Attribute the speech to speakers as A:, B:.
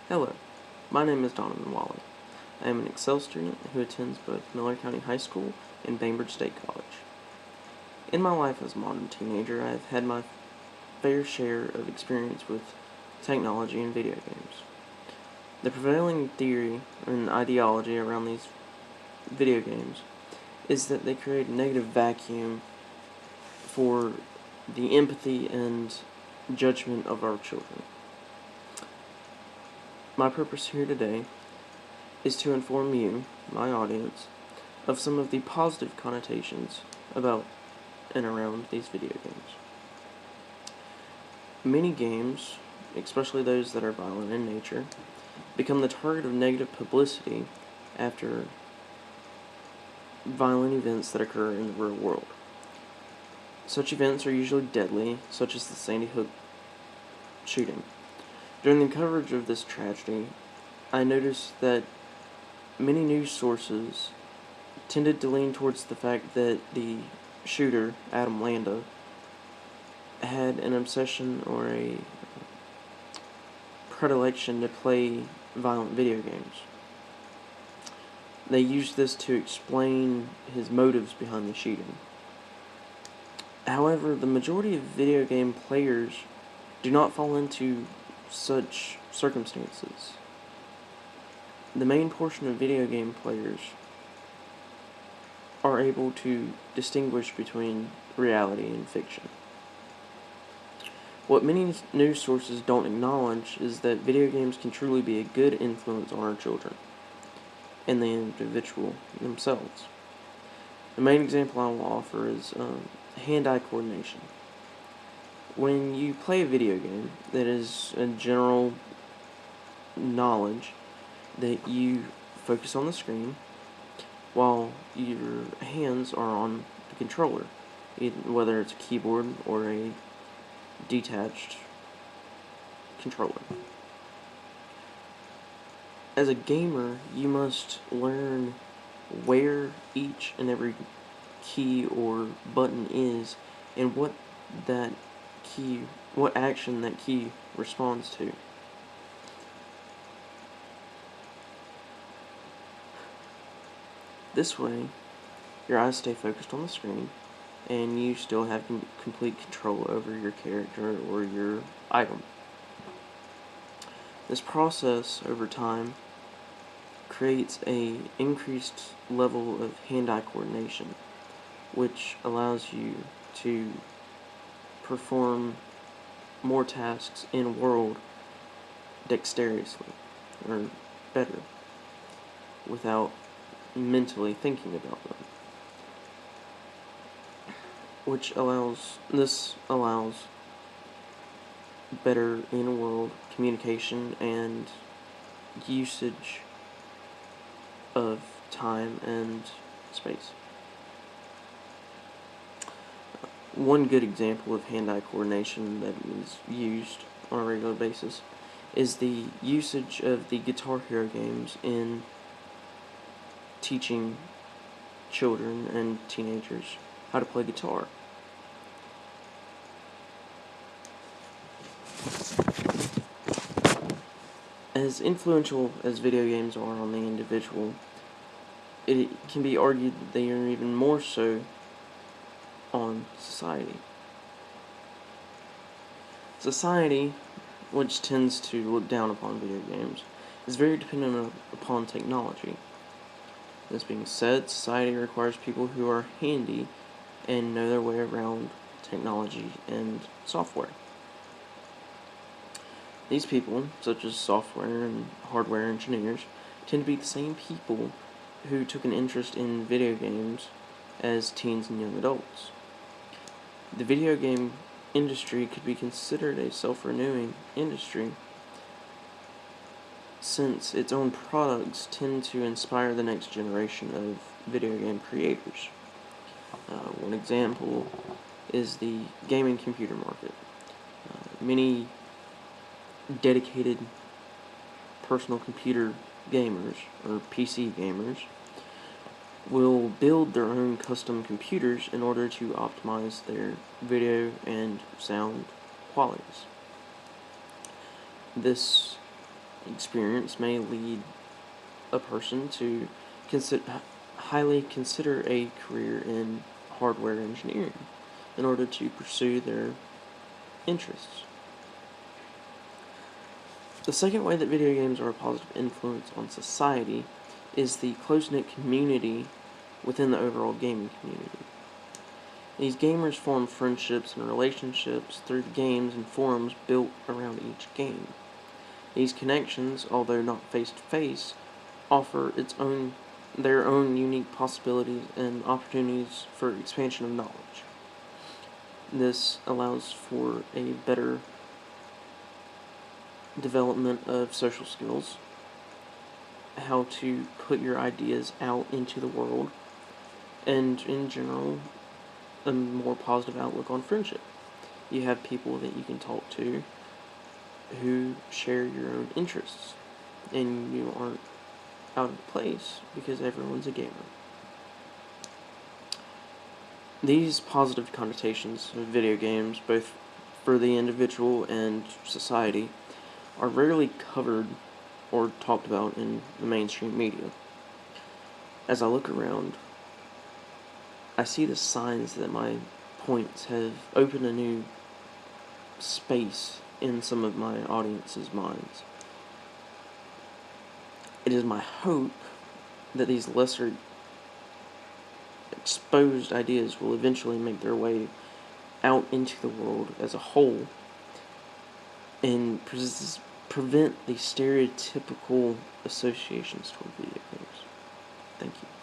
A: Hello, my name is Donovan Walley. I am an Excel student who attends both Miller County High School and Bainbridge State College. In my life as a modern teenager, I have had my fair share of experience with technology and video games. The prevailing theory and ideology around these video games is that they create a negative vacuum for the empathy and judgment of our children. My purpose here today is to inform you, my audience, of some of the positive connotations about and around these video games. Many games, especially those that are violent in nature, become the target of negative publicity after violent events that occur in the real world. Such events are usually deadly, such as the Sandy Hook shooting. During the coverage of this tragedy, I noticed that many news sources tended to lean towards the fact that the shooter, Adam Landa, had an obsession or a predilection to play violent video games. They used this to explain his motives behind the shooting. However, the majority of video game players do not fall into such circumstances. The main portion of video game players are able to distinguish between reality and fiction. What many news sources don't acknowledge is that video games can truly be a good influence on our children and the individual themselves. The main example I will offer is hand-eye coordination. When you play a video game, that is a general knowledge that you focus on the screen while your hands are on the controller, whether it's a keyboard or a detached controller. As a gamer, you must learn where each and every key or button is and what action that key responds to. This way, your eyes stay focused on the screen, and you still have complete control over your character or your item. This process, over time, creates a increased level of hand-eye coordination, which allows you to perform more tasks in world dexterously, or better, without mentally thinking about them. This allows better in-world communication and usage of time and space. One good example of hand-eye coordination that is used on a regular basis is the usage of the Guitar Hero games in teaching children and teenagers how to play guitar. As influential as video games are on the individual, it can be argued that they are even more so on society. Society, which tends to look down upon video games, is very dependent upon technology. This being said, society requires people who are handy and know their way around technology and software. These people, such as software and hardware engineers, tend to be the same people who took an interest in video games as teens and young adults. The video game industry could be considered a self-renewing industry, since its own products tend to inspire the next generation of video game creators. One example is the gaming computer market. Many dedicated personal computer gamers, or PC gamers, will build their own custom computers in order to optimize their video and sound qualities. This experience may lead a person to highly consider a career in hardware engineering in order to pursue their interests. The second way that video games are a positive influence on society is the close-knit community within the overall gaming community. These gamers form friendships and relationships through the games and forums built around each game. These connections, although not face-to-face, offer their own unique possibilities and opportunities for expansion of knowledge. This allows for a better development of social skills, how to put your ideas out into the world, and in general, a more positive outlook on friendship. You have people that you can talk to who share your own interests, and you aren't out of place because everyone's a gamer. These positive connotations of video games, both for the individual and society, are rarely covered or talked about in the mainstream media. As I look around, I see the signs that my points have opened a new space in some of my audience's minds. It is my hope that these lesser exposed ideas will eventually make their way out into the world as a whole and prevent the stereotypical associations toward video games. Thank you.